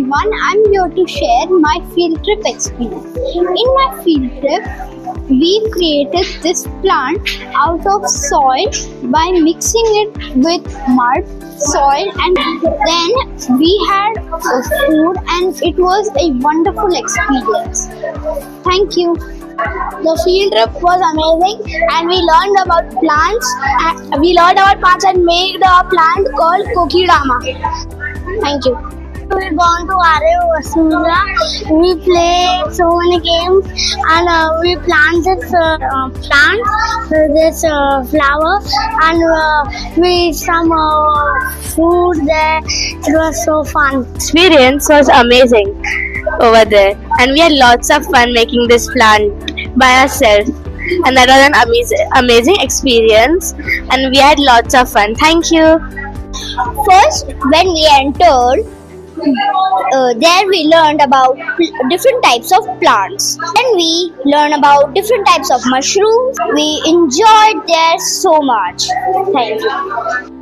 everyone, I'm here to share my field trip experience. In my field trip, we created this plant out of soil by mixing it with mud, soil, and then we had food, and it was a wonderful experience. Thank you. The field trip was amazing, and we learned about plants. And made a plant called Kokidama. Thank you. We gone to Vasudha. We played so many games, and we planted plants, this flower, and we ate some food there. It was so fun. Experience was amazing over there, and we had lots of fun making this plant by ourselves, and that was an amazing experience, and we had lots of fun. Thank you. First, when we entered, there we learned about different types of plants. Then we learned about different types of mushrooms. We enjoyed there so much. Thank you.